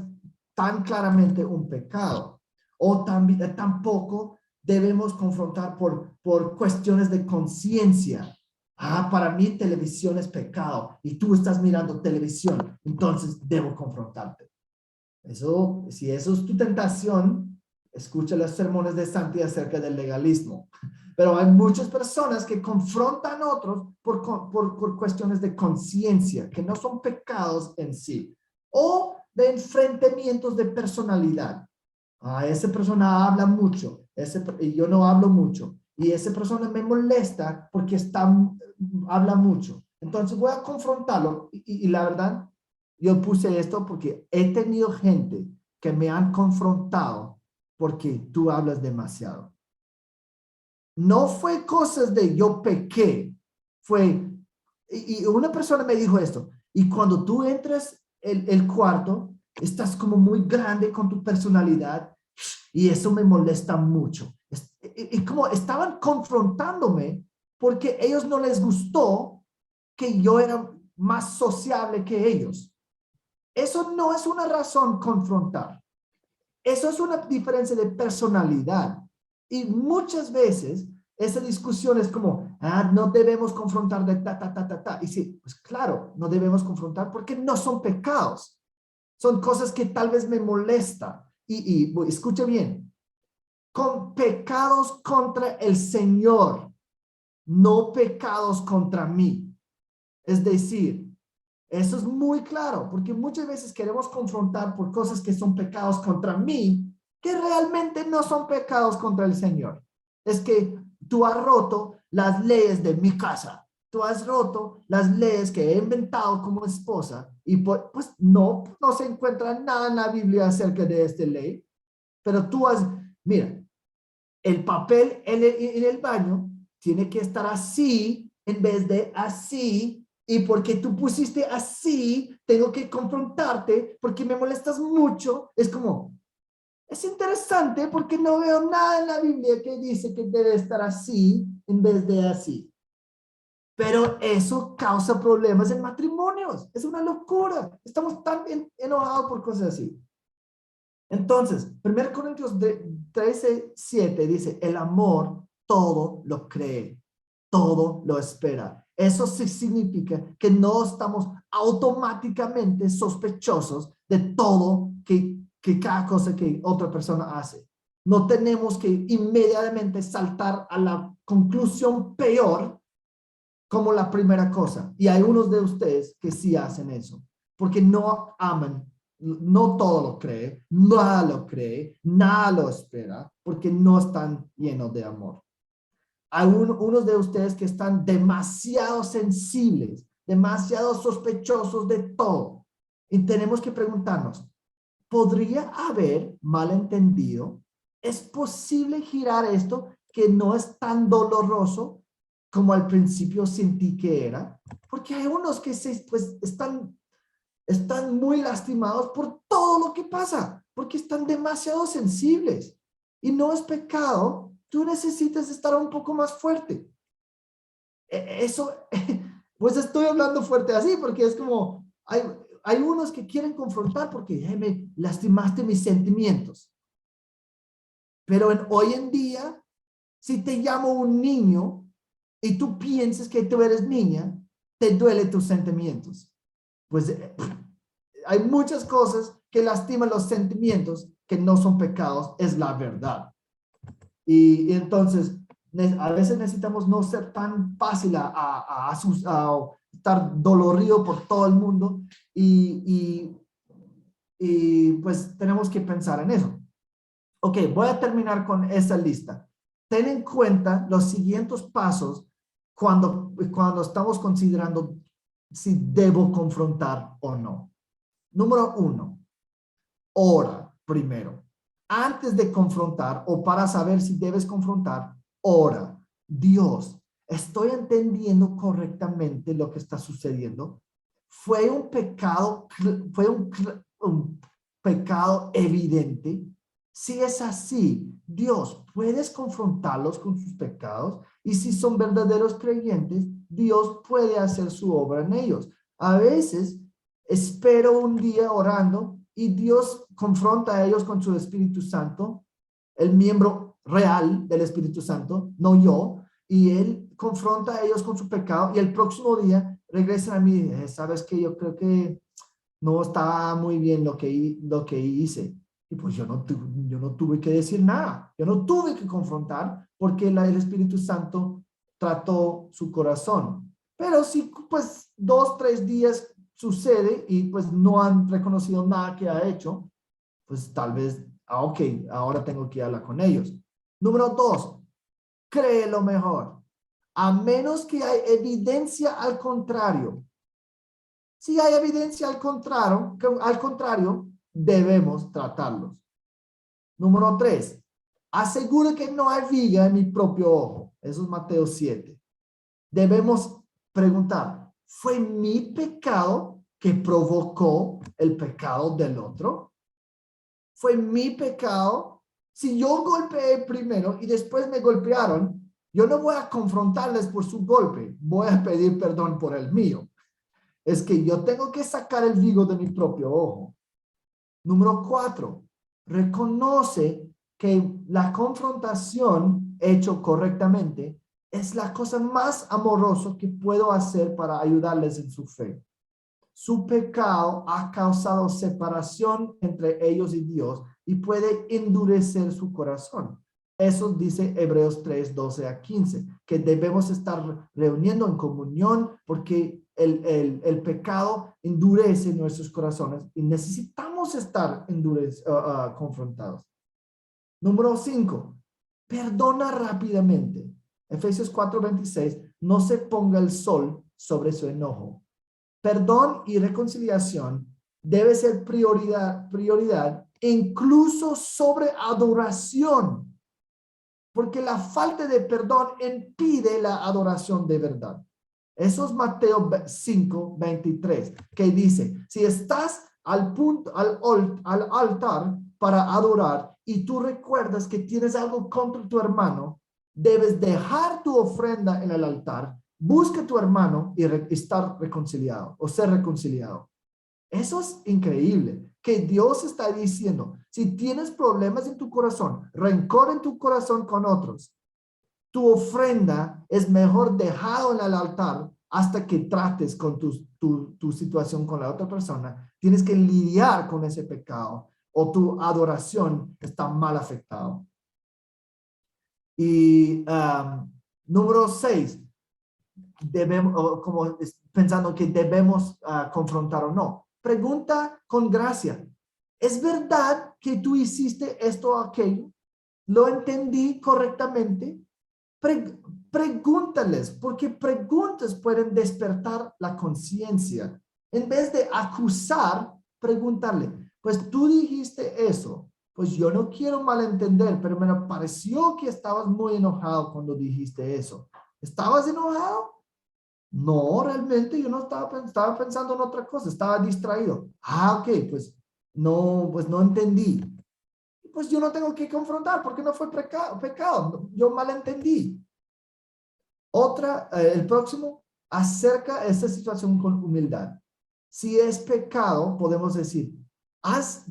Speaker 1: tan claramente un pecado. O también, tampoco debemos confrontar por cuestiones de conciencia. Para mí televisión es pecado y tú estás mirando televisión, entonces debo confrontarte. Eso, si eso es tu tentación, escucha los sermones de Santi acerca del legalismo. Pero hay muchas personas que confrontan a otros por cuestiones de conciencia, que no son pecados en sí, o de enfrentamientos de personalidad. Esa persona habla mucho, y yo no hablo mucho, y esa persona me molesta porque habla mucho. Entonces voy a confrontarlo, y la verdad, yo puse esto porque he tenido gente que me han confrontado porque tú hablas demasiado. No fue cosas de yo pequé, fue, y una persona me dijo esto, y cuando tú entras el cuarto, estás como muy grande con tu personalidad y eso me molesta mucho. Y como estaban confrontándome porque ellos no les gustó que yo era más sociable que ellos. Eso no es una razón confrontar. Eso es una diferencia de personalidad. Y muchas veces esa discusión es como, no debemos confrontar de ta. Y sí, pues claro, no debemos confrontar porque no son pecados. Son cosas que tal vez me molestan. Y escuche bien, con pecados contra el Señor, no pecados contra mí. Es decir, eso es muy claro, porque muchas veces queremos confrontar por cosas que son pecados contra mí, que realmente no son pecados contra el Señor. Es que tú has roto las leyes de mi casa. Tú has roto las leyes que he inventado como esposa y pues no se encuentra nada en la Biblia acerca de esta ley, pero mira, el papel en el baño tiene que estar así en vez de así. Y porque tú pusiste así, tengo que confrontarte porque me molestas mucho. Es como, es interesante porque no veo nada en la Biblia que dice que debe estar así en vez de así. Pero eso causa problemas en matrimonios. Es una locura. Estamos tan enojados por cosas así. Entonces, 1 Corintios 13:7 dice, el amor todo lo cree, todo lo espera. Eso sí significa que no estamos automáticamente sospechosos de todo que cada cosa que otra persona hace. No tenemos que inmediatamente saltar a la conclusión peor como la primera cosa. Y hay unos de ustedes que sí hacen eso, porque no aman, no todo lo cree, nada lo cree, nada lo espera, porque no están llenos de amor. Hay unos de ustedes que están demasiado sensibles, demasiado sospechosos de todo. Y tenemos que preguntarnos, podría haber malentendido. Es posible girar esto que no es tan doloroso como al principio sentí que era, porque hay unos que pues, están muy lastimados por todo lo que pasa, porque están demasiado sensibles. Y no es pecado, tú necesitas estar un poco más fuerte. Eso, pues estoy hablando fuerte así, porque es como, hay unos que quieren confrontar porque me lastimaste mis sentimientos. Pero hoy en día, si te llamo un niño y tú piensas que tú eres niña, te duele tus sentimientos. Pues hay muchas cosas que lastiman los sentimientos que no son pecados, es la verdad. Y entonces, a veces necesitamos no ser tan fácil a estar dolorido por todo el mundo y pues tenemos que pensar en eso. Ok, voy a terminar con esa lista. Ten en cuenta los siguientes pasos cuando estamos considerando si debo confrontar o no. Número 1, ora primero. Antes de confrontar o para saber si debes confrontar, ora. Dios, ¿estoy entendiendo correctamente lo que está sucediendo? ¿Fue un pecado, un pecado evidente? Si es así, Dios, ¿puedes confrontarlos con sus pecados? Y si son verdaderos creyentes, Dios puede hacer su obra en ellos. A veces espero un día orando y Dios confronta a ellos con su Espíritu Santo, el miembro real del Espíritu Santo, no yo, y Él confronta a ellos con su pecado y el próximo día regresan a mí, sabes que yo creo que no estaba muy bien lo que hice. Y pues yo no tuve que decir nada, yo no tuve que confrontar porque el Espíritu Santo trató su corazón. Pero si pues 2, 3 días sucede y pues no han reconocido nada que ha hecho, pues tal vez, ok, ahora tengo que hablar con ellos. Número 2, cree lo mejor. A menos que hay evidencia al contrario. Si hay evidencia al contrario, debemos tratarlos. Número 3, asegura que no hay viga en mi propio ojo. Eso es Mateo 7. Debemos preguntar, ¿fue mi pecado que provocó el pecado del otro? ¿Fue mi pecado? Si yo golpeé primero y después me golpearon, yo no voy a confrontarles por su golpe, voy a pedir perdón por el mío. Es que yo tengo que sacar el vigo de mi propio ojo. Número 4, reconoce que la confrontación hecho correctamente es la cosa más amorosa que puedo hacer para ayudarles en su fe. Su pecado ha causado separación entre ellos y Dios y puede endurecer su corazón. Eso dice Hebreos 3, 12 a 15, que debemos estar reuniendo en comunión porque el pecado endurece nuestros corazones y necesitamos estar confrontados. Número 5, perdona rápidamente. Efesios 4, 26, no se ponga el sol sobre su enojo. Perdón y reconciliación debe ser prioridad incluso sobre adoración, porque la falta de perdón impide la adoración de verdad. Eso es Mateo 5, 23, que dice, si estás al altar para adorar y tú recuerdas que tienes algo contra tu hermano, debes dejar tu ofrenda en el altar, busca a tu hermano y estar reconciliado o ser reconciliado. Eso es increíble, que Dios está diciendo, si tienes problemas en tu corazón, rencor en tu corazón con otros, tu ofrenda es mejor dejado en el altar hasta que trates con tu situación con la otra persona. Tienes que lidiar con ese pecado o tu adoración está mal afectado. Y número 6, debemos, como pensando que debemos confrontar o no. Pregunta con gracia. ¿Es verdad que tú hiciste esto o aquello? ¿Lo entendí correctamente? Pregúntales, porque preguntas pueden despertar la conciencia. En vez de acusar, preguntarle, pues tú dijiste eso. Pues yo no quiero malentender, pero me pareció que estabas muy enojado cuando dijiste eso. ¿Estabas enojado? No, realmente yo no estaba pensando en otra cosa, estaba distraído. Ah, ok, pues no entendí. Pues yo no tengo que confrontar porque no fue pecado, yo malentendí. El próximo, acerca esta situación con humildad. Si es pecado, podemos decir,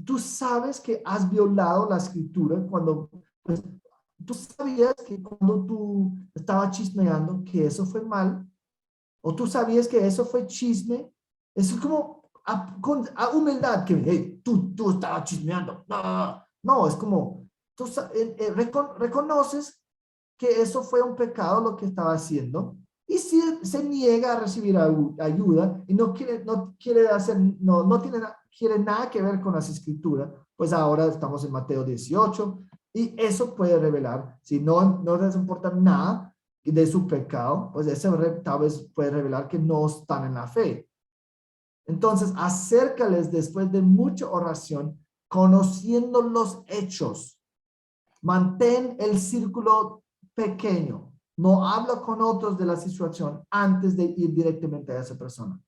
Speaker 1: tú sabes que has violado la escritura cuando, pues, tú sabías que cuando tú estabas chismeando que eso fue mal, o tú sabías que eso fue chisme. Es como con humildad que hey, tú estabas chismeando. No, es como tú reconoces que eso fue un pecado lo que estaba haciendo, y si se niega a recibir ayuda y no quiere hacer, quiere nada que ver con las escrituras, pues ahora estamos en Mateo 18 y eso puede revelar, si no les importa nada de su pecado, pues ese tal vez puede revelar que no están en la fe. Entonces, acércales después de mucha oración, conociendo los hechos. Mantén el círculo pequeño. No habla con otros de la situación antes de ir directamente a esa persona.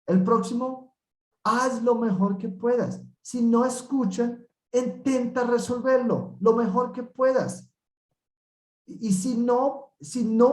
Speaker 1: El próximo, haz lo mejor que puedas. Si no escuchan, intenta resolverlo lo mejor que puedas. Y si no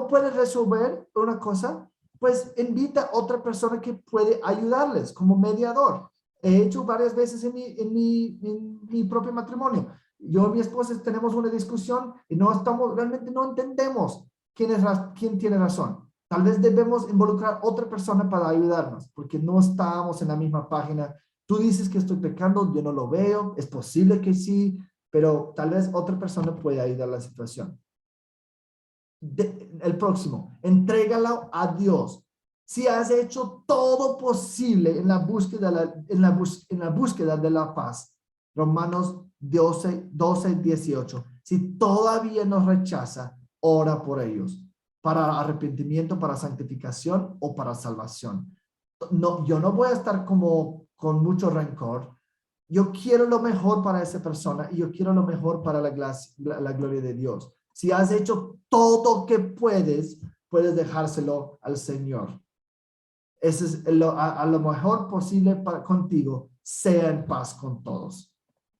Speaker 1: puedes resolver una cosa, pues invita a otra persona que puede ayudarles como mediador. He hecho varias veces en mi propio matrimonio. Yo y mi esposa tenemos una discusión y realmente no entendemos quién tiene razón. Tal vez debemos involucrar a otra persona para ayudarnos, porque no estábamos en la misma página. Tú dices que estoy pecando, yo no lo veo, es posible que sí, pero tal vez otra persona puede ayudar a la situación. El próximo, entrégalo a Dios. Si has hecho todo posible en la búsqueda de la paz, Romanos 12:18. Si todavía nos rechaza, ora por ellos, para arrepentimiento, para santificación o para salvación. No, yo no voy a estar como con mucho rencor. Yo quiero lo mejor para esa persona y yo quiero lo mejor para la gloria de Dios. Si has hecho todo que puedes dejárselo al Señor. Ese es a lo mejor posible contigo, sea en paz con todos.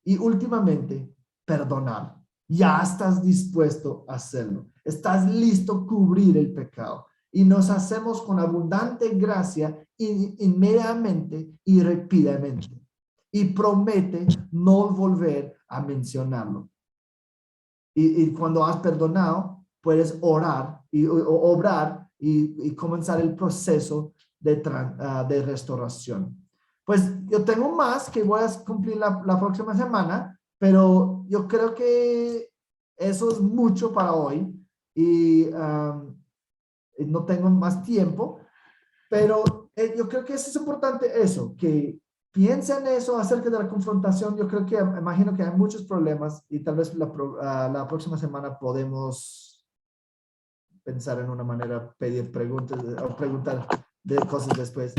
Speaker 1: Y últimamente, perdonar. Ya estás dispuesto a hacerlo. Estás listo a cubrir el pecado. Y nos hacemos con abundante gracia inmediatamente y rápidamente. Y promete no volver a mencionarlo. Y cuando has perdonado, puedes orar y obrar y comenzar el proceso de restauración. Pues yo tengo más que voy a cumplir la próxima semana, pero yo creo que eso es mucho para hoy y no tengo más tiempo, pero yo creo que eso es importante, eso, que piensa en eso acerca de la confrontación. Yo creo que, imagino que hay muchos problemas y tal vez la próxima semana podemos pensar en una manera, pedir preguntas o preguntar de cosas después.